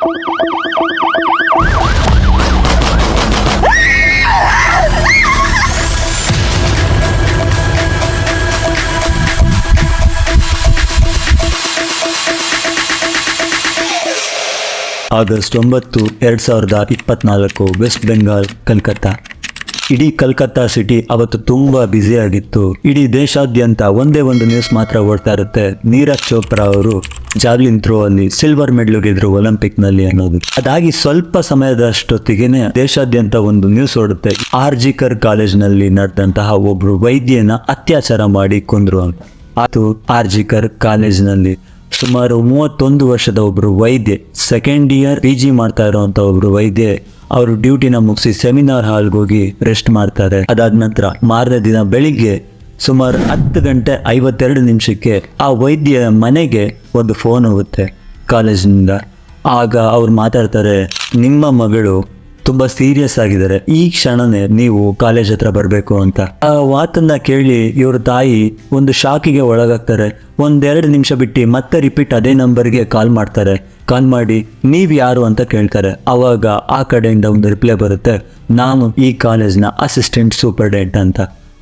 August 9, 2024 West Bengal, Calcutta. ಇಡೀ Calcutta city ಅವತ್ತು ತುಂಬ ಬ್ಯುಸಿಯಾಗಿತ್ತು. ಇಡೀ ದೇಶಾದ್ಯಂತ ಒಂದೇ ಒಂದು ನ್ಯೂಸ್ ಮಾತ್ರ ಓಡ್ತಾ ಇರುತ್ತೆ, ನೀರಜ್ ಚೋಪ್ರಾ ಅವರು ಜಾವ್ಲಿನ್ ಥ್ರೋ ಅಲ್ಲಿ ಸಿಲ್ವರ್ ಮೆಡಲ್ ಗೆದ್ರು ಒಲಿಂಪಿಕ್ನಲ್ಲಿ ಅನ್ನೋದು. ಅದಾಗಿ ಸ್ವಲ್ಪ ಸಮಯದಷ್ಟೊತ್ತಿಗೆನೆ ದೇಶಾದ್ಯಂತ ಒಂದು ನ್ಯೂಸ್ ಓಡುತ್ತೆ, ಆರ್ಜಿಕರ್ ಕಾಲೇಜ್ನಲ್ಲಿ ನಡೆದಂತಹ ಒಬ್ರು ವೈದ್ಯನ ಅತ್ಯಾಚಾರ ಮಾಡಿ ಕೊಂದ್ರು ಅಂತ. ಅದು ಆರ್ಜಿಕರ್ ಕಾಲೇಜ್ನಲ್ಲಿ ಸುಮಾರು 31 ವರ್ಷದ ಒಬ್ರು ವೈದ್ಯೆ, ಸೆಕೆಂಡ್ ಇಯರ್ PG ಮಾಡ್ತಾ ಇರೋಂಥ ಒಬ್ರು ವೈದ್ಯೆ, ಅವರು ಡ್ಯೂಟಿನ ಮುಗಿಸಿ ಸೆಮಿನಾರ್ ಹಾಲ್ಗೆ ಹೋಗಿ ರೆಸ್ಟ್ ಮಾಡ್ತಾರೆ. ಅದಾದ ನಂತರ ಮಾರನೇ ದಿನ ಬೆಳಿಗ್ಗೆ ಸುಮಾರು 10:52 ಆ ವೈದ್ಯ ಮನೆಗೆ ಒಂದು ಫೋನ್ ಹೋಗುತ್ತೆ ಕಾಲೇಜಿನಿಂದ. ಆಗ ಅವ್ರು ಮಾತಾಡ್ತಾರೆ, ನಿಮ್ಮ ಮಗಳು ತುಂಬ ಸೀರಿಯಸ್ ಆಗಿದ್ದಾರೆ, ಈ ಕ್ಷಣನೇ ನೀವು ಕಾಲೇಜ್ ಹತ್ರ ಬರಬೇಕು ಅಂತ. ಆ ಮಾತನ್ನ ಕೇಳಿ ಇವ್ರ ತಾಯಿ ಒಂದು ಶಾಕಿಗೆ ಒಳಗಾಗ್ತಾರೆ. 1-2 ನಿಮಿಷ ಬಿಟ್ಟು ಮತ್ತೆ ರಿಪೀಟ್ ಅದೇ ನಂಬರ್ಗೆ ಕಾಲ್ ಮಾಡ್ತಾರೆ. ಕಾಲ್ ಮಾಡಿ ನೀವು ಯಾರು ಅಂತ ಕೇಳ್ತಾರೆ. ಅವಾಗ ಆ ಕಡೆಯಿಂದ ಒಂದು ರಿಪ್ಲೈ ಬರುತ್ತೆ, ನಾನು ಈ ಕಾಲೇಜ್ನ ಅಸಿಸ್ಟೆಂಟ್ ಸೂಪರ್ಡೆಂಟ್ ಅಂತ.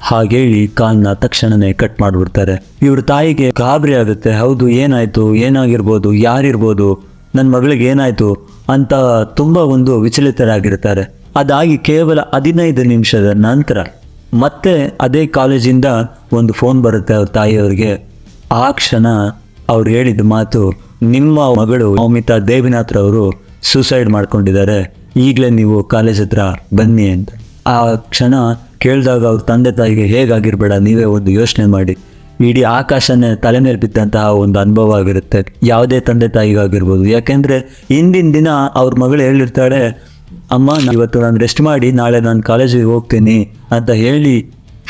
ಹಾಗೇಳಿ ಕಾಲ್ನ ತಕ್ಷಣನೇ ಕಟ್ ಮಾಡಿಬಿಡ್ತಾರೆ. ಇವ್ರ ತಾಯಿಗೆ ಗಾಬರಿ ಆಗುತ್ತೆ, ಹೌದು ಏನಾಯ್ತು, ಏನಾಗಿರ್ಬೋದು, ಯಾರಿರ್ಬೋದು, ನನ್ನ ಮಗಳಿಗೆ ಏನಾಯ್ತು ಅಂತ ತುಂಬ ಒಂದು ವಿಚಲಿತರಾಗಿರ್ತಾರೆ. ಅದಾಗಿ ಕೇವಲ 15 ನಿಮಿಷದ ನಂತರ ಮತ್ತೆ ಅದೇ ಕಾಲೇಜಿಂದ ಒಂದು ಫೋನ್ ಬರುತ್ತೆ ಅವ್ರ ತಾಯಿಯವ್ರಿಗೆ. ಆ ಕ್ಷಣ ಅವ್ರು ಹೇಳಿದ ಮಾತು, ನಿಮ್ಮ ಮಗಳು ಮೌಮಿತಾ ದೇವಿನಾಥ್ ಅವರು ಸೂಸೈಡ್ ಮಾಡ್ಕೊಂಡಿದ್ದಾರೆ, ಈಗಲೇ ನೀವು ಕಾಲೇಜ್ ಹತ್ರ ಬನ್ನಿ ಅಂತ. ಆ ಕ್ಷಣ ಕೇಳಿದಾಗ ಅವ್ರ ತಂದೆ ತಾಯಿಗೆ ಹೇಗಾಗಿರ್ಬೇಡ, ನೀವೇ ಒಂದು ಯೋಚನೆ ಮಾಡಿ. ಇಡೀ ಆಕಾಶನೇ ತಲೆ ಮೇಲೆ ಬಿದ್ದಂತಹ ಒಂದು ಅನುಭವ ಆಗಿರುತ್ತೆ ಯಾವುದೇ ತಂದೆ ತಾಯಿಗಾಗಿರ್ಬೋದು. ಯಾಕೆಂದರೆ ಹಿಂದಿನ ದಿನ ಅವ್ರ ಮಗಳು ಹೇಳಿರ್ತಾಳೆ, ಅಮ್ಮ ಇವತ್ತು ನಾನು ರೆಸ್ಟ್ ಮಾಡಿ ನಾಳೆ ನಾನು ಕಾಲೇಜಿಗೆ ಹೋಗ್ತೀನಿ ಅಂತ ಹೇಳಿ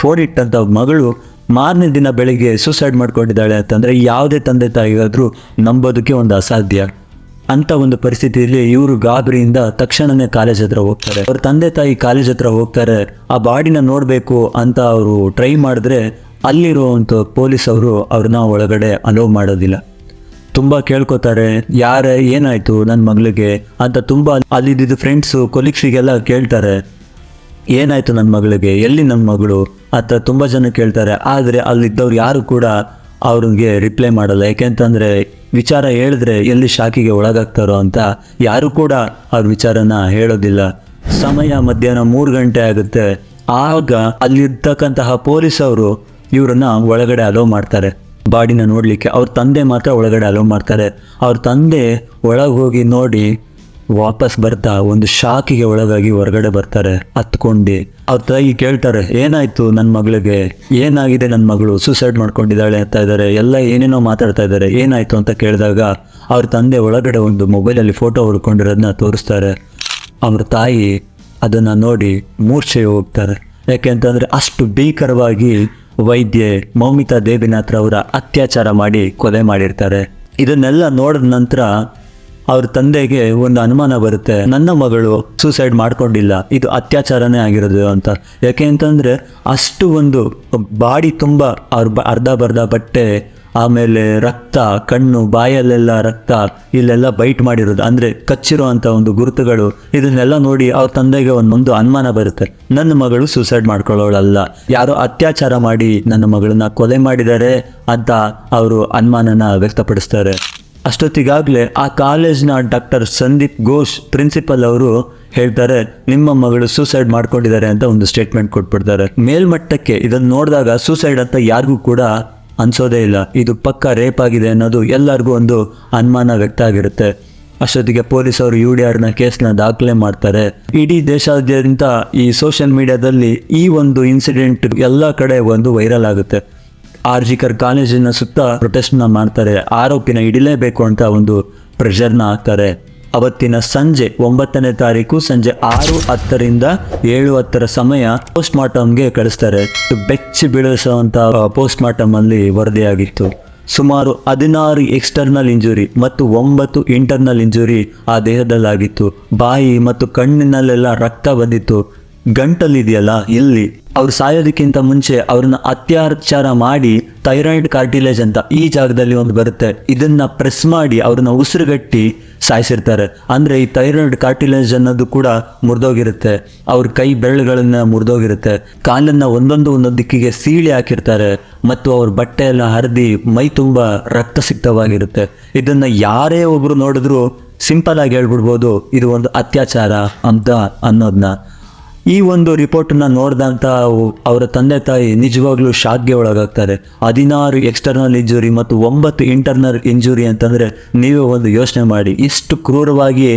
ಫೋನ್ ಇಟ್ಟಂಥ ಮಗಳು ಮಾರನೇ ದಿನ ಬೆಳಿಗ್ಗೆ ಸೂಸೈಡ್ ಮಾಡ್ಕೊಂಡಿದ್ದಾಳೆ ಅಂತಂದರೆ ಯಾವುದೇ ತಂದೆ ತಾಯಿಗಾದರೂ ನಂಬೋದಕ್ಕೆ ಒಂದು ಅಸಾಧ್ಯ. ಅಂಥ ಒಂದು ಪರಿಸ್ಥಿತಿಯಲ್ಲಿ ಇವರು ಗಾಬರಿಯಿಂದ ತಕ್ಷಣವೇ ಕಾಲೇಜ್ ಹತ್ರ ಹೋಗ್ತಾರೆ. ಅವ್ರ ತಂದೆ ತಾಯಿ ಕಾಲೇಜ್ ಹತ್ರ ಹೋಗ್ತಾರೆ. ಆ ಬಾಡಿನ ನೋಡಬೇಕು ಅಂತ ಅವರು ಟ್ರೈ ಮಾಡಿದ್ರೆ ಅಲ್ಲಿರುವಂಥ ಪೊಲೀಸ್ ಅವರು ಅವ್ರನ್ನ ಒಳಗಡೆ ಅಲೋ ಮಾಡೋದಿಲ್ಲ. ತುಂಬ ಕೇಳ್ಕೊತಾರೆ, ಯಾರೇ ಏನಾಯಿತು ನನ್ನ ಮಗಳಿಗೆ ಅಂತ. ತುಂಬ ಅಲ್ಲಿದ್ದು ಫ್ರೆಂಡ್ಸು ಕೊಲೀಗ್ಸಿಗೆಲ್ಲ ಕೇಳ್ತಾರೆ, ಏನಾಯಿತು ನನ್ನ ಮಗಳಿಗೆ, ಎಲ್ಲಿ ನನ್ನ ಮಗಳು ಅಂತ ತುಂಬ ಜನ ಕೇಳ್ತಾರೆ. ಆದರೆ ಅಲ್ಲಿದ್ದವ್ರು ಯಾರು ಕೂಡ ಅವ್ರಿಗೆ ರಿಪ್ಲೈ ಮಾಡಲ್ಲ. ಯಾಕೆಂತಂದರೆ ವಿಚಾರ ಹೇಳಿದ್ರೆ ಎಲ್ಲಿ ಶಾಕಿಗೆ ಒಳಗಾಗ್ತಾರೋ ಅಂತ ಯಾರು ಕೂಡ ಅವ್ರ ವಿಚಾರನ ಹೇಳೋದಿಲ್ಲ. ಸಮಯ ಮಧ್ಯಾಹ್ನ 3 ಗಂಟೆ ಆಗುತ್ತೆ. ಆಗ ಅಲ್ಲಿರ್ತಕ್ಕಂತಹ ಪೊಲೀಸವರು ಇವರನ್ನ ಒಳಗಡೆ ಅಲೋ ಮಾಡ್ತಾರೆ ಬಾಡಿನ ನೋಡಲಿಕ್ಕೆ. ಅವ್ರ ತಂದೆ ಮಾತ್ರ ಒಳಗಡೆ ಅಲೋ ಮಾಡ್ತಾರೆ. ಅವ್ರ ತಂದೆ ಒಳಗೆ ಹೋಗಿ ನೋಡಿ ವಾಪಸ್ ಬರ್ತಾ ಒಂದು ಶಾಕಿಗೆ ಒಳಗಾಗಿ ಹೊರಗಡೆ ಬರ್ತಾರೆ ಹತ್ಕೊಂಡು. ಅವ್ರ ತಾಯಿ ಕೇಳ್ತಾರೆ, ಏನಾಯ್ತು ನನ್ನ ಮಗಳಿಗೆ, ಏನಾಗಿದೆ, ನನ್ನ ಮಗಳು ಸೂಸೈಡ್ ಮಾಡ್ಕೊಂಡಿದ್ದಾಳೆ ಅಂತ ಇದ್ದಾರೆ, ಎಲ್ಲ ಏನೇನೋ ಮಾತಾಡ್ತಾ ಇದ್ದಾರೆ, ಏನಾಯ್ತು ಅಂತ ಕೇಳಿದಾಗ ಅವ್ರ ತಂದೆ ಒಳಗಡೆ ಒಂದು ಮೊಬೈಲಲ್ಲಿ ಫೋಟೋ ಹೊಡ್ಕೊಂಡಿರೋದನ್ನ ತೋರಿಸ್ತಾರೆ. ಅವ್ರ ತಾಯಿ ಅದನ್ನು ನೋಡಿ ಮೂರ್ಛೆ ಹೋಗ್ತಾರೆ. ಯಾಕೆಂತಂದರೆ ಅಷ್ಟು ಭೀಕರವಾಗಿ ವೈದ್ಯೆ ಮೌಮಿತಾ ದೇವಿನಾಥ್ ಅವರ ಅತ್ಯಾಚಾರ ಮಾಡಿ ಕೊಲೆ ಮಾಡಿರ್ತಾರೆ. ಇದನ್ನೆಲ್ಲ ನೋಡಿದ ನಂತರ ಅವ್ರ ತಂದೆಗೆ ಒಂದು ಅನುಮಾನ ಬರುತ್ತೆ, ನನ್ನ ಮಗಳು ಸೂಸೈಡ್ ಮಾಡ್ಕೊಂಡಿಲ್ಲ, ಇದು ಅತ್ಯಾಚಾರನೇ ಆಗಿರೋದು ಅಂತ. ಯಾಕೆ ಅಂತಂದರೆ ಅಷ್ಟು ಒಂದು ಬಾಡಿ ತುಂಬ ಅವ್ರ ಅರ್ಧ ಬಟ್ಟೆ, ಆಮೇಲೆ ರಕ್ತ, ಕಣ್ಣು ಬಾಯಲ್ಲೆಲ್ಲ ರಕ್ತ, ಇಲ್ಲೆಲ್ಲ ಬೈಟ್ ಮಾಡಿರೋದು ಅಂದರೆ ಕಚ್ಚಿರೋ ಅಂಥ ಒಂದು ಗುರುತುಗಳು. ಇದನ್ನೆಲ್ಲ ನೋಡಿ ಅವ್ರ ತಂದೆಗೆ ಒಂದು ಅನುಮಾನ ಬರುತ್ತೆ, ನನ್ನ ಮಗಳು ಸೂಸೈಡ್ ಮಾಡ್ಕೊಳ್ಳೋಳಲ್ಲ, ಯಾರೋ ಅತ್ಯಾಚಾರ ಮಾಡಿ ನನ್ನ ಮಗಳನ್ನ ಕೊಲೆ ಮಾಡಿದ್ದಾರೆ ಅಂತ ಅವರು ಅನುಮಾನನ ವ್ಯಕ್ತಪಡಿಸ್ತಾರೆ. ಅಷ್ಟೊತ್ತಿಗಾಗಲೇ ಆ ಕಾಲೇಜ್ನ ಡಾಕ್ಟರ್ ಸಂದೀಪ್ ಘೋಷ್ ಪ್ರಿನ್ಸಿಪಲ್ ಅವರು ಹೇಳ್ತಾರೆ, ನಿಮ್ಮ ಮಗಳು ಸೂಸೈಡ್ ಮಾಡ್ಕೊಂಡಿದ್ದಾರೆ ಅಂತ ಒಂದು ಸ್ಟೇಟ್ಮೆಂಟ್ ಕೊಟ್ಬಿಡ್ತಾರೆ. ಮೇಲ್ಮಟ್ಟಕ್ಕೆ ಇದನ್ನು ನೋಡಿದಾಗ ಸೂಸೈಡ್ ಅಂತ ಯಾರಿಗೂ ಕೂಡ ಅನ್ಸೋದೇ ಇಲ್ಲ, ಇದು ಪಕ್ಕ ರೇಪ್ ಆಗಿದೆ ಅನ್ನೋದು ಎಲ್ಲರಿಗೂ ಒಂದು ಅನುಮಾನ ವ್ಯಕ್ತ ಆಗಿರುತ್ತೆ. ಅಷ್ಟೊತ್ತಿಗೆ ಪೊಲೀಸವರು UDRನ ಕೇಸ್ನ ದಾಖಲೆ ಮಾಡ್ತಾರೆ. ಇಡೀ ದೇಶಾದ್ಯಂತ ಈ ಸೋಷಿಯಲ್ ಮೀಡಿಯಾದಲ್ಲಿ ಈ ಒಂದು ಇನ್ಸಿಡೆಂಟ್ ಎಲ್ಲ ಕಡೆ ಒಂದು ವೈರಲ್ ಆಗುತ್ತೆ. ಆರ್ಜಿಕರ್ ಕಾಲೇಜಿನ ಸುತ್ತ ಪ್ರೊಟೆಸ್ಟ್ನ ಮಾಡ್ತಾರೆ, ಆರೋಪಿನ ಹಿಡಿಲೇಬೇಕು ಅಂತ ಒಂದು ಪ್ರೆಷರ್ನ ಹಾಕ್ತಾರೆ. ಅವತ್ತಿನ ಸಂಜೆ 9ನೇ ತಾರೀಕು ಸಂಜೆ 6:10ರಿಂದ 7:10 ಸಮಯ ಪೋಸ್ಟ್ ಮಾರ್ಟಮ್ಗೆ ಕಳಿಸ್ತಾರೆ. ಬೆಚ್ಚಿ ಬೀಳಿಸುವಂಥ ಪೋಸ್ಟ್ ಮಾರ್ಟಮ್ ಅಲ್ಲಿ ವರದಿಯಾಗಿತ್ತು. ಸುಮಾರು 16 ಎಕ್ಸ್ಟರ್ನಲ್ ಇಂಜುರಿ ಮತ್ತು 9 ಇಂಟರ್ನಲ್ ಇಂಜುರಿ ಆ ದೇಹದಲ್ಲಾಗಿತ್ತು. ಬಾಯಿ ಮತ್ತು ಕಣ್ಣಿನಲ್ಲೆಲ್ಲ ರಕ್ತ ಬಂದಿತ್ತು. ಗಂಟಲಿದೆಯಲ್ಲ ಇಲ್ಲಿ ಅವ್ರು ಸಾಯೋದಕ್ಕಿಂತ ಮುಂಚೆ ಅವ್ರನ್ನ ಅತ್ಯಾಚಾರ ಮಾಡಿ ಥೈರಾಯ್ಡ್ ಕಾರ್ಟಿಲೇಜ್ ಅಂತ ಈ ಜಾಗದಲ್ಲಿ ಒಂದು ಬರುತ್ತೆ, ಇದನ್ನ ಪ್ರೆಸ್ ಮಾಡಿ ಅವ್ರನ್ನ ಉಸಿರುಗಟ್ಟಿ ಸಾಯಿಸಿರ್ತಾರೆ. ಅಂದ್ರೆ ಈ ಥೈರಾಯ್ಡ್ ಕಾರ್ಟಿಲೇಜ್ ಅನ್ನೋದು ಕೂಡ ಮುರಿದೋಗಿರುತ್ತೆ, ಅವ್ರ ಕೈ ಬೆರಳುಗಳನ್ನ ಮುರಿದೋಗಿರುತ್ತೆ, ಕಾಲನ್ನ ಒಂದೊಂದು ದಿಕ್ಕಿಗೆ ಸೀಳಿ ಹಾಕಿರ್ತಾರೆ ಮತ್ತು ಅವ್ರ ಬಟ್ಟೆ ಎಲ್ಲ ಹರಿದಿ ಮೈ ತುಂಬಾ ರಕ್ತಸಿಕ್ತವಾಗಿರುತ್ತೆ. ಇದನ್ನ ಯಾರೇ ಒಬ್ರು ನೋಡಿದ್ರು ಸಿಂಪಲ್ ಆಗಿ ಹೇಳ್ಬಿಡ್ಬೋದು ಇದು ಒಂದು ಅತ್ಯಾಚಾರ ಅಂತ ಅನ್ನೋದನ್ನ. ಈ ಒಂದು ರಿಪೋರ್ಟನ್ನ ನೋಡಿದಂಥ ಅವರ ತಂದೆ ತಾಯಿ ನಿಜವಾಗ್ಲೂ ಶಾಕ್ಗೆ ಒಳಗಾಗ್ತಾರೆ. 16 ಎಕ್ಸ್ಟರ್ನಲ್ ಇಂಜುರಿ ಮತ್ತು 9 ಇಂಟರ್ನಲ್ ಇಂಜುರಿ ಅಂತಂದರೆ ನೀವೇ ಒಂದು ಯೋಚನೆ ಮಾಡಿ, ಇಷ್ಟು ಕ್ರೂರವಾಗಿ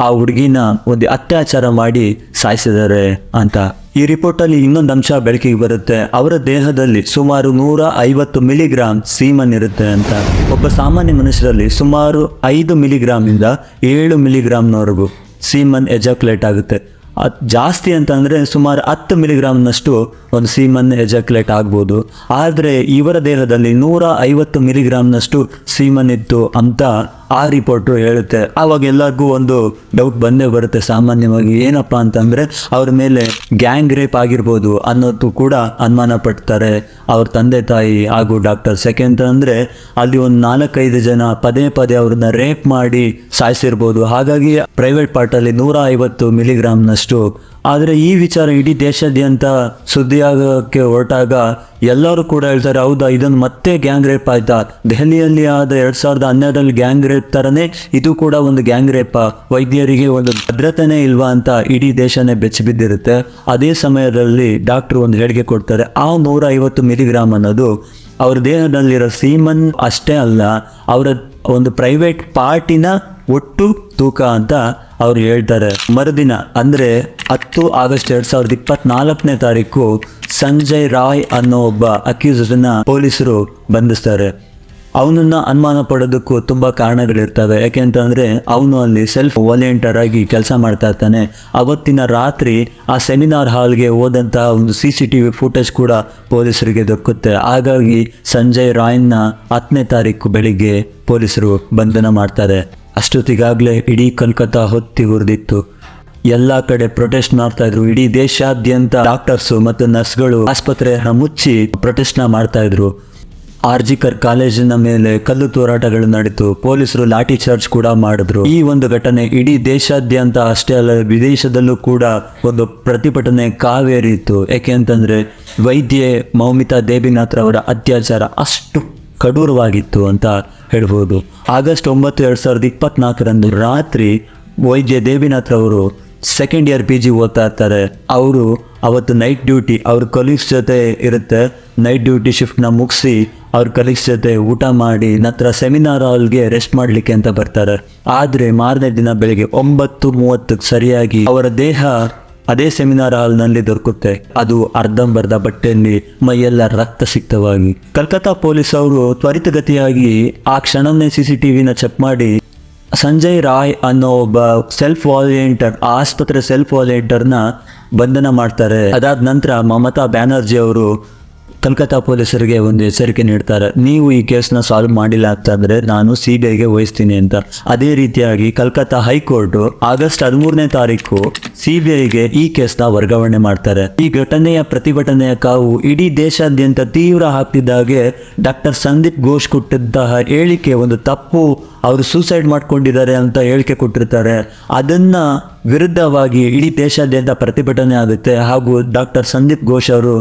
ಆ ಹುಡುಗಿನ ಒಂದು ಅತ್ಯಾಚಾರ ಮಾಡಿ ಸಾಯಿಸಿದ್ದಾರೆ ಅಂತ. ಈ ರಿಪೋರ್ಟಲ್ಲಿ ಇನ್ನೊಂದು ಅಂಶ ಬೆಳಕಿಗೆ ಬರುತ್ತೆ, ಅವರ ದೇಹದಲ್ಲಿ ಸುಮಾರು 150 ಮಿಲಿಗ್ರಾಮ್ ಸೀಮನ್ ಇರುತ್ತೆ ಅಂತ. ಒಬ್ಬ ಸಾಮಾನ್ಯ ಮನುಷ್ಯರಲ್ಲಿ ಸುಮಾರು 5 ಮಿಲಿಗ್ರಾಮಿಂದ 7 ಮಿಲಿಗ್ರಾಮ್ನವರೆಗೂ ಸೀಮನ್ ಎಜಾಕ್ಯುಲೇಟ್ ಆಗುತ್ತೆ. ಅದು ಜಾಸ್ತಿ ಅಂತಂದರೆ ಸುಮಾರು 10 ಮಿಲಿಗ್ರಾಮ್ನಷ್ಟು ಒಂದು ಸೀಮನ್ ಎಜಾಕ್ಯುಲೇಟ್ ಆಗ್ಬೋದು. ಆದರೆ ಇವರ ದೇಹದಲ್ಲಿ 150 ಮಿಲಿಗ್ರಾಮ್ನಷ್ಟು ಸೀಮನ್ ಇತ್ತು ಅಂತ ಆ ರಿಪೋರ್ಟು ಹೇಳುತ್ತೆ. ಆವಾಗ ಎಲ್ಲರಿಗೂ ಒಂದು ಡೌಟ್ ಬಂದೇ ಬರುತ್ತೆ ಸಾಮಾನ್ಯವಾಗಿ, ಏನಪ್ಪ ಅಂತಂದರೆ ಅವ್ರ ಮೇಲೆ ಗ್ಯಾಂಗ್ ರೇಪ್ ಆಗಿರ್ಬೋದು ಅನ್ನೋದು ಕೂಡ ಅನುಮಾನ ಪಡ್ತಾರೆ ಅವ್ರ ತಂದೆ ತಾಯಿ ಹಾಗೂ ಡಾಕ್ಟರ್ಸ್. ಯಾಕೆಂತಂದರೆ ಅಲ್ಲಿ ಒಂದು 4-5 ಜನ ಪದೇ ಪದೇ ಅವ್ರನ್ನ ರೇಪ್ ಮಾಡಿ ಸಾಯಿಸಿರ್ಬೋದು. ಹಾಗಾಗಿ ಪ್ರೈವೇಟ್ ಪಾರ್ಟಲ್ಲಿ 150 ಮಿಲಿಗ್ರಾಮ್ನಷ್ಟು. ಆದರೆ ಈ ವಿಚಾರ ಇಡೀ ದೇಶಾದ್ಯಂತ ಸುದ್ದಿಯಾಗೋಕ್ಕೆ ಹೊರಟಾಗ ಎಲ್ಲರೂ ಕೂಡ ಹೇಳ್ತಾರೆ, ಹೌದಾ ಇದನ್ನು ಮತ್ತೆ ಗ್ಯಾಂಗ್ ರೇಪ್ ಆಯ್ತಾ, ದೆಹಲಿಯಲ್ಲಿ ಆದ 2012 ಗ್ಯಾಂಗ್ ರೇಪ್ ಥರನೇ ಇದು ಕೂಡ ಒಂದು ಗ್ಯಾಂಗ್ ರೇಪ, ವೈದ್ಯರಿಗೆ ಒಂದು ಭದ್ರತೆನೇ ಇಲ್ವಾ ಅಂತ ಇಡೀ ದೇಶನೇ ಬೆಚ್ಚಿಬಿದ್ದಿರುತ್ತೆ. ಅದೇ ಸಮಯದಲ್ಲಿ ಡಾಕ್ಟ್ರು ಒಂದು ಹೇಳಿಕೆ ಕೊಡ್ತಾರೆ, ಆ 150 ಮಿಲಿಗ್ರಾಮ್ ಅನ್ನೋದು ಅವ್ರ ದೇಹದಲ್ಲಿರೋ ಸೀಮನ್ ಅಷ್ಟೇ ಅಲ್ಲ, ಅವರ ಒಂದು ಪ್ರೈವೇಟ್ ಪಾರ್ಟಿನ ಒಟ್ಟು ತೂಕ ಅಂತ ಅವ್ರು ಹೇಳ್ತಾರೆ. ಮರುದಿನ ಅಂದರೆ 10 ಆಗಸ್ಟ್ 2024ನೇ ತಾರೀಕು ಸಂಜಯ್ ರಾಯ್ ಅನ್ನೋ ಒಬ್ಬ ಅಕ್ಯೂಸ್ಡನ್ನ ಪೊಲೀಸರು ಬಂಧಿಸ್ತಾರೆ. ಅವನನ್ನ ಅನುಮಾನ ಪಡೋದಕ್ಕೂ ತುಂಬ ಕಾರಣಗಳಿರ್ತವೆ. ಯಾಕೆಂತಂದರೆ ಅವನು ಅಲ್ಲಿ ಸೆಲ್ಫ್ ವಾಲಂಟಿಯರ್ ಆಗಿ ಕೆಲಸ ಮಾಡ್ತಾ ಇರ್ತಾನೆ. ಅವತ್ತಿನ ರಾತ್ರಿ ಆ ಸೆಮಿನಾರ್ ಹಾಲ್ಗೆ ಹೋದಂಥ ಒಂದು CCTV ಫುಟೇಜ್ ಕೂಡ ಪೊಲೀಸರಿಗೆ ದೊರಕುತ್ತೆ. ಹಾಗಾಗಿ ಸಂಜಯ್ ರಾಯ್ನ 10ನೇ ತಾರೀಕು ಬೆಳಿಗ್ಗೆ ಪೊಲೀಸರು ಬಂಧನ ಮಾಡ್ತಾರೆ. ಅಷ್ಟೊತ್ತಿಗಾಗಲೇ ಇಡೀ ಕಲ್ಕತ್ತಾ ಹೊತ್ತಿ ಉರಿದಿತ್ತು. ಎಲ್ಲ ಕಡೆ ಪ್ರೊಟೆಸ್ಟ್ ಮಾಡ್ತಾ ಇದ್ರು. ಇಡೀ ದೇಶಾದ್ಯಂತ ಡಾಕ್ಟರ್ಸು ಮತ್ತು ನರ್ಸ್ಗಳು ಆಸ್ಪತ್ರೆಯನ್ನು ಮುಚ್ಚಿ ಪ್ರೊಟೆಸ್ಟ್ನ ಮಾಡ್ತಾ ಇದ್ರು. ಆರ್ಜಿಕರ್ ಕಾಲೇಜಿನ ಮೇಲೆ ಕಲ್ಲು ತೂರಾಟಗಳು ನಡೀತು. ಪೊಲೀಸರು ಲಾಠಿ ಚಾರ್ಜ್ ಕೂಡ ಮಾಡಿದ್ರು. ಈ ಒಂದು ಘಟನೆ ಇಡೀ ದೇಶಾದ್ಯಂತ ಅಷ್ಟೇ ಅಲ್ಲ, ವಿದೇಶದಲ್ಲೂ ಕೂಡ ಒಂದು ಪ್ರತಿಭಟನೆ ಕಾವೇರಿತ್ತು. ಯಾಕೆ ಅಂತಂದ್ರೆ ವೈದ್ಯೆ ಮೌಮಿತಾ ದೇಬಿನಾಥ್ ಅವರ ಅತ್ಯಾಚಾರ ಅಷ್ಟು ಕಡೂರವಾಗಿತ್ತು ಅಂತ ಹೇಳ್ಬೋದು. ಆಗಸ್ಟ್ 9, 2024ರಂದು ರಾತ್ರಿ ವೈದ್ಯ ದೇವಿನಾಥ್ ಅವರು ಸೆಕೆಂಡ್ ಇಯರ್ PG ಓದ್ತಾ ಇರ್ತಾರೆ. ಅವರು ಅವತ್ತು ನೈಟ್ ಡ್ಯೂಟಿ ಅವ್ರ ಕಲೀಗ್ಸ್ ಜೊತೆ ಇರುತ್ತೆ. ನೈಟ್ ಡ್ಯೂಟಿ ಶಿಫ್ಟ್ನ ಮುಗಿಸಿ ಅವ್ರ ಕಲೀಗ್ಸ್ ಜೊತೆ ಊಟ ಮಾಡಿ ನಂತರ ಸೆಮಿನಾರ್ ಹಾಲ್ಗೆ ರೆಸ್ಟ್ ಮಾಡಲಿಕ್ಕೆ ಅಂತ ಬರ್ತಾರೆ. ಆದರೆ ಮಾರನೇ ದಿನ ಬೆಳಿಗ್ಗೆ 9:30 ಸರಿಯಾಗಿ ಅವರ ದೇಹ ಅದೇ ಸೆಮಿನಾರ್ ಹಾಲ್ನಲ್ಲಿ ದೊರಕುತ್ತೆ. ಅದು ಅರ್ಧಂಬರ್ಧ ಬಟ್ಟೆಯಲ್ಲಿ ಮೈಯೆಲ್ಲ ರಕ್ತಸಿಕ್ತವಾಗಿ. ಕಲ್ಕತ್ತಾ ಪೊಲೀಸ್ ಅವರು ತ್ವರಿತಗತಿಯಾಗಿ ಆ ಕ್ಷಣವನ್ನೇ CCTVನ ಚೆಕ್ ಮಾಡಿ ಸಂಜಯ್ ರಾಯ್ ಅನ್ನೋ ಒಬ್ಬ ಸೆಲ್ಫ್ ವಾಲಂಟಿಯರ್, ಆಸ್ಪತ್ರೆ ಸೆಲ್ಫ್ ವಾಲಂಟಿಯರ್ನ ಬಂಧನ ಮಾಡ್ತಾರೆ. ಅದಾದ ನಂತರ ಮಮತಾ ಬ್ಯಾನರ್ಜಿ ಅವರು ಕಲ್ಕತ್ತಾ ಪೊಲೀಸರಿಗೆ ಒಂದು ಎಚ್ಚರಿಕೆ ನೀಡ್ತಾರೆ, ನೀವು ಈ ಕೇಸ್ನ ಸಾಲ್ವ್ ಮಾಡಿಲ್ಲ ಅಂತಂದರೆ ನಾನು CBIಗೆ ವಹಿಸ್ತೀನಿ ಅಂತ. ಅದೇ ರೀತಿಯಾಗಿ ಕಲ್ಕತ್ತಾ ಹೈಕೋರ್ಟು ಆಗಸ್ಟ್ 13ನೇ ತಾರೀಕು CBIಗೆ ಈ ಕೇಸ್ನ ವರ್ಗಾವಣೆ ಮಾಡ್ತಾರೆ. ಈ ಘಟನೆಯ ಪ್ರತಿಭಟನೆಯ ಕಾವು ಇಡೀ ದೇಶಾದ್ಯಂತ ತೀವ್ರ ಆಗ್ತಿದ್ದಾಗೆ ಡಾಕ್ಟರ್ ಸಂದೀಪ್ ಘೋಷ್ ಕೊಟ್ಟಿದ್ದ ಹೇಳಿಕೆ ಒಂದು ತಪ್ಪು, ಅವರು ಸೂಸೈಡ್ ಮಾಡ್ಕೊಂಡಿದ್ದಾರೆ ಅಂತ ಹೇಳಿಕೆ ಕೊಟ್ಟಿರ್ತಾರೆ. ಅದನ್ನ ವಿರುದ್ಧವಾಗಿ ಇಡೀ ದೇಶಾದ್ಯಂತ ಪ್ರತಿಭಟನೆ ಆಗುತ್ತೆ. ಹಾಗೂ ಡಾಕ್ಟರ್ ಸಂದೀಪ್ ಘೋಷ್ ಅವರು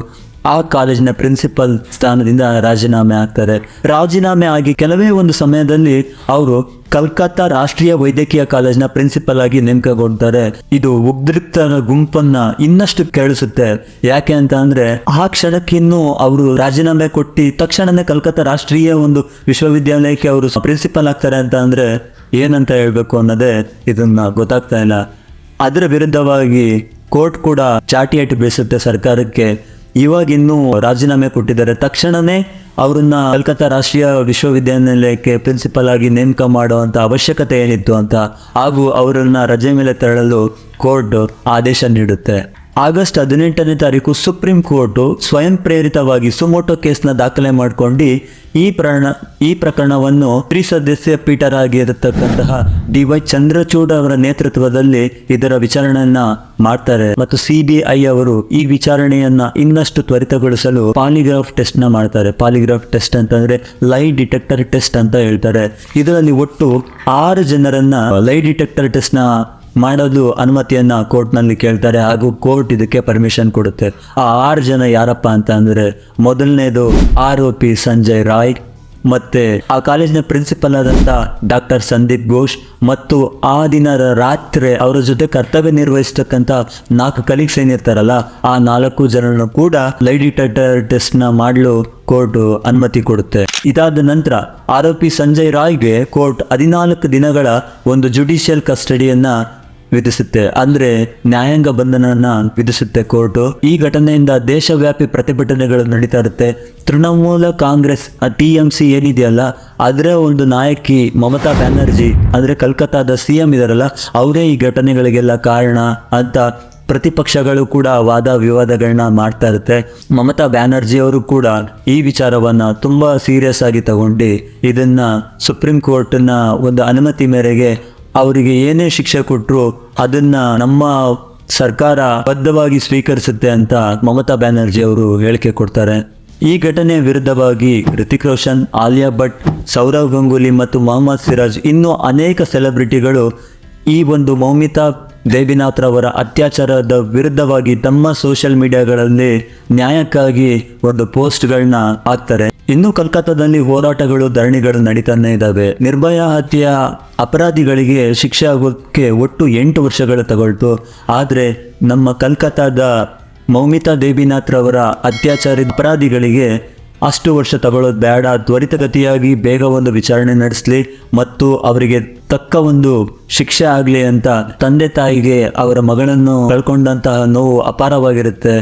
ಆ ಕಾಲೇಜಿನ ಪ್ರಿನ್ಸಿಪಲ್ ಸ್ಥಾನದಿಂದ ರಾಜೀನಾಮೆ ಆಗ್ತಾರೆ. ರಾಜೀನಾಮೆ ಆಗಿ ಕೆಲವೇ ಒಂದು ಸಮಯದಲ್ಲಿ ಅವರು ಕಲ್ಕತ್ತಾ ರಾಷ್ಟ್ರೀಯ ವೈದ್ಯಕೀಯ ಕಾಲೇಜಿನ ಪ್ರಿನ್ಸಿಪಲ್ ಆಗಿ ನೇಮಕಗೊಂಡ್ತಾರೆ. ಇದು ಉದ್ರಿಕ್ತರ ಗುಂಪನ್ನ ಇನ್ನಷ್ಟು ಕೇಳಿಸುತ್ತೆ. ಯಾಕೆ ಅಂತ ಅಂದ್ರೆ ಆ ಕ್ಷಣಕ್ಕಿನ್ನೂ ಅವರು ರಾಜೀನಾಮೆ ಕೊಟ್ಟು ತಕ್ಷಣನೇ ಕಲ್ಕತ್ತಾ ರಾಷ್ಟ್ರೀಯ ಒಂದು ವಿಶ್ವವಿದ್ಯಾಲಯಕ್ಕೆ ಅವರು ಪ್ರಿನ್ಸಿಪಲ್ ಆಗ್ತಾರೆ ಅಂತ ಅಂದ್ರೆ ಏನಂತ ಹೇಳ್ಬೇಕು ಅನ್ನೋದೇ ಇದನ್ನ ಗೊತ್ತಾಗ್ತಾ ಇಲ್ಲ. ಅದರ ವಿರುದ್ಧವಾಗಿ ಕೋರ್ಟ್ ಕೂಡ ಚಾಟಿ ಏಟು ಬೀಸುತ್ತೆ ಸರ್ಕಾರಕ್ಕೆ. ಇವಾಗ ಇನ್ನೂ ರಾಜೀನಾಮೆ ಕೊಟ್ಟಿದ್ದಾರೆ, ತಕ್ಷಣವೇ ಅವರನ್ನ ಕಲ್ಕತ್ತಾ ರಾಷ್ಟ್ರೀಯ ವಿಶ್ವವಿದ್ಯಾನಿಲಯಕ್ಕೆ ಪ್ರಿನ್ಸಿಪಲ್ ಆಗಿ ನೇಮಕ ಮಾಡುವಂಥ ಅವಶ್ಯಕತೆ ಏನಿತ್ತು ಅಂತ, ಹಾಗೂ ಅವರನ್ನ ರಜೆ ಮೇಲೆ ತೆರಳಲು ಕೋರ್ಟ್ ಆದೇಶ ನೀಡುತ್ತೆ. ಆಗಸ್ಟ್ 18ನೇ ತಾರೀಕು ಸುಪ್ರೀಂ ಕೋರ್ಟು ಸ್ವಯಂ ಪ್ರೇರಿತವಾಗಿ ಸುಮೋಟೋ ಕೇಸ್ನ ದಾಖಲೆ ಮಾಡಿಕೊಂಡು ಈ ಪ್ರಕರಣವನ್ನು ತ್ರಿಸದಸ್ಯ ಪೀಠರಾಗಿರತಕ್ಕಂತಹ DY ಚಂದ್ರಚೂಡ್ ಅವರ ನೇತೃತ್ವದಲ್ಲಿ ಇದರ ವಿಚಾರಣೆಯನ್ನ ಮಾಡ್ತಾರೆ ಮತ್ತು CBI ಅವರು ಈ ವಿಚಾರಣೆಯನ್ನ ಇನ್ನಷ್ಟು ತ್ವರಿತಗೊಳಿಸಲು ಪಾಲಿಗ್ರಾಫ್ ಟೆಸ್ಟ್ ನ ಮಾಡ್ತಾರೆ. ಪಾಲಿಗ್ರಾಫ್ ಟೆಸ್ಟ್ ಅಂತಂದ್ರೆ ಲೈ ಡಿಟೆಕ್ಟರ್ ಟೆಸ್ಟ್ ಅಂತ ಹೇಳ್ತಾರೆ. ಇದರಲ್ಲಿ ಒಟ್ಟು 6 ಜನರನ್ನ ಲೈ ಡಿಟೆಕ್ಟರ್ ಟೆಸ್ಟ್ ನ ಮಾಡಲು ಅನುಮತಿಯನ್ನ ಕೋರ್ಟ್ನಲ್ಲಿ ಕೇಳ್ತಾರೆ ಹಾಗೂ ಕೋರ್ಟ್ ಇದಕ್ಕೆ ಪರ್ಮಿಷನ್ ಕೊಡುತ್ತೆ. ಆ 6 ಜನ ಯಾರಪ್ಪ ಅಂತ ಅಂದ್ರೆ, ಮೊದಲನೇದು ಆರೋಪಿ ಸಂಜಯ್ ರಾಯ್, ಮತ್ತೆ ಆ ಕಾಲೇಜಿನ ಪ್ರಿನ್ಸಿಪಲ್ ಆದಂತ ಡಾಕ್ಟರ್ ಸಂದೀಪ್ ಘೋಷ್ ಮತ್ತು ಆ ದಿನ ರಾತ್ರಿ ಅವರ ಜೊತೆ ಕರ್ತವ್ಯ ನಿರ್ವಹಿಸತಕ್ಕಂತ 4 ಕಲೀಗ್ಸ್ ಏನಿರ್ತಾರಲ್ಲ ಆ 4 ಜನರನ್ನು ಕೂಡ ಲೈ ಡಿಟೆಕ್ಟರ್ ಟೆಸ್ಟ್ ನ ಮಾಡಲು ಕೋರ್ಟ್ ಅನುಮತಿ ಕೊಡುತ್ತೆ. ಇದಾದ ನಂತರ ಆರೋಪಿ ಸಂಜಯ್ ರಾಯ್ಗೆ ಕೋರ್ಟ್ 14 ದಿನಗಳ ಒಂದು ಜುಡಿಷಿಯಲ್ ಕಸ್ಟಡಿಯನ್ನ ವಿಧಿಸುತ್ತೆ, ಅಂದ್ರೆ ನ್ಯಾಯಾಂಗ ಬಂಧನನ ವಿಧಿಸುತ್ತೆ ಕೋರ್ಟು. ಈ ಘಟನೆಯಿಂದ ದೇಶವ್ಯಾಪಿ ಪ್ರತಿಭಟನೆಗಳು ನಡೀತಾ ಇರುತ್ತೆ. ತೃಣಮೂಲ ಕಾಂಗ್ರೆಸ್ TMC ಏನಿದೆಯಲ್ಲ ಅದರ ಒಂದು ನಾಯಕಿ ಮಮತಾ ಬ್ಯಾನರ್ಜಿ ಅಂದ್ರೆ ಕಲ್ಕತ್ತಾದ CM ಇದಾರಲ್ಲ ಅವರೇ ಈ ಘಟನೆಗಳಿಗೆಲ್ಲ ಕಾರಣ ಅಂತ ಪ್ರತಿಪಕ್ಷಗಳು ಕೂಡ ವಾದ ವಿವಾದಗಳನ್ನ ಮಾಡ್ತಾ ಇರುತ್ತೆ. ಮಮತಾ ಬ್ಯಾನರ್ಜಿ ಅವರು ಕೂಡ ಈ ವಿಚಾರವನ್ನ ತುಂಬಾ ಸೀರಿಯಸ್ ಆಗಿ ತಗೊಂಡು ಇದನ್ನ ಸುಪ್ರೀಂ ಕೋರ್ಟ್ನ ಒಂದು ಅನುಮತಿ ಮೇರೆಗೆ ಅವರಿಗೆ ಏನೇ ಶಿಕ್ಷೆ ಕೊಟ್ಟರು ಅದನ್ನ ನಮ್ಮ ಸರ್ಕಾರ ಬದ್ಧವಾಗಿ ಸ್ವೀಕರಿಸುತ್ತೆ ಅಂತ ಮಮತಾ ಬ್ಯಾನರ್ಜಿ ಅವರು ಹೇಳಿಕೆ ಕೊಡ್ತಾರೆ. ಈ ಘಟನೆಯ ವಿರುದ್ಧವಾಗಿ ಋತಿಕ್ ರೋಷನ್, ಆಲಿಯಾ ಭಟ್, ಸೌರವ್ ಗಂಗೂಲಿ ಮತ್ತು ಮೊಹಮ್ಮದ್ ಸಿರಾಜ್ ಇನ್ನೂ ಅನೇಕ ಸೆಲೆಬ್ರಿಟಿಗಳು ಈ ಒಂದು ಮೌಮಿತಾ ದೇವಿನಾಥ್ ರವರ ಅತ್ಯಾಚಾರದ ವಿರುದ್ಧವಾಗಿ ತಮ್ಮ ಸೋಷಿಯಲ್ ಮೀಡಿಯಾಗಳಲ್ಲಿ ನ್ಯಾಯಕ್ಕಾಗಿ ಒಂದು ಪೋಸ್ಟ್ಗಳನ್ನ ಹಾಕ್ತಾರೆ. ಇನ್ನು ಕಲ್ಕತ್ತಾದಲ್ಲಿ ಹೋರಾಟಗಳು, ಧರಣಿಗಳು ನಡೀತಾನೆ ಇದ್ದಾವೆ. ನಿರ್ಭಯ ಹತ್ಯೆಯ ಅಪರಾಧಿಗಳಿಗೆ ಶಿಕ್ಷೆ ಆಗೋಕ್ಕೆ ಒಟ್ಟು 8 ವರ್ಷಗಳು ತಗೊಳ್ತು. ಆದರೆ ನಮ್ಮ ಕಲ್ಕತ್ತಾದ ಮೌಮಿತಾ ದೇವಿನಾಥ್ ರವರ ಅತ್ಯಾಚಾರದ ಅಪರಾಧಿಗಳಿಗೆ ಅಷ್ಟು ವರ್ಷ ತಗೊಳ್ಳೋದು ಬೇಡ, ತ್ವರಿತಗತಿಯಾಗಿ ಬೇಗ ಒಂದು ವಿಚಾರಣೆ ನಡೆಸಲಿ ಮತ್ತು ಅವರಿಗೆ ತಕ್ಕ ಒಂದು ಶಿಕ್ಷೆ ಆಗಲಿ ಅಂತ ತಂದೆ ತಾಯಿಗೆ ಅವರ ಮಗಳನ್ನು ಕಳ್ಕೊಂಡಂತಹ ನೋವು ಅಪಾರವಾಗಿರುತ್ತೆ.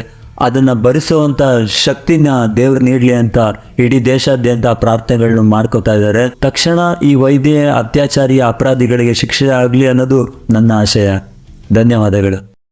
ಅದನ್ನು ಭರಿಸುವಂಥ ಶಕ್ತಿನ ದೇವ್ರು ನೀಡಲಿ ಅಂತ ಇಡೀ ದೇಶಾದ್ಯಂತ ಪ್ರಾರ್ಥನೆಗಳನ್ನು ಮಾಡ್ಕೋತಾ ಇದ್ದಾರೆ. ತಕ್ಷಣ ಈ ವೈದ್ಯ ಅತ್ಯಾಚಾರಿಯ ಅಪರಾಧಿಗಳಿಗೆ ಶಿಕ್ಷೆ ಆಗಲಿ ಅನ್ನೋದು ನನ್ನ ಆಶಯ. ಧನ್ಯವಾದಗಳು.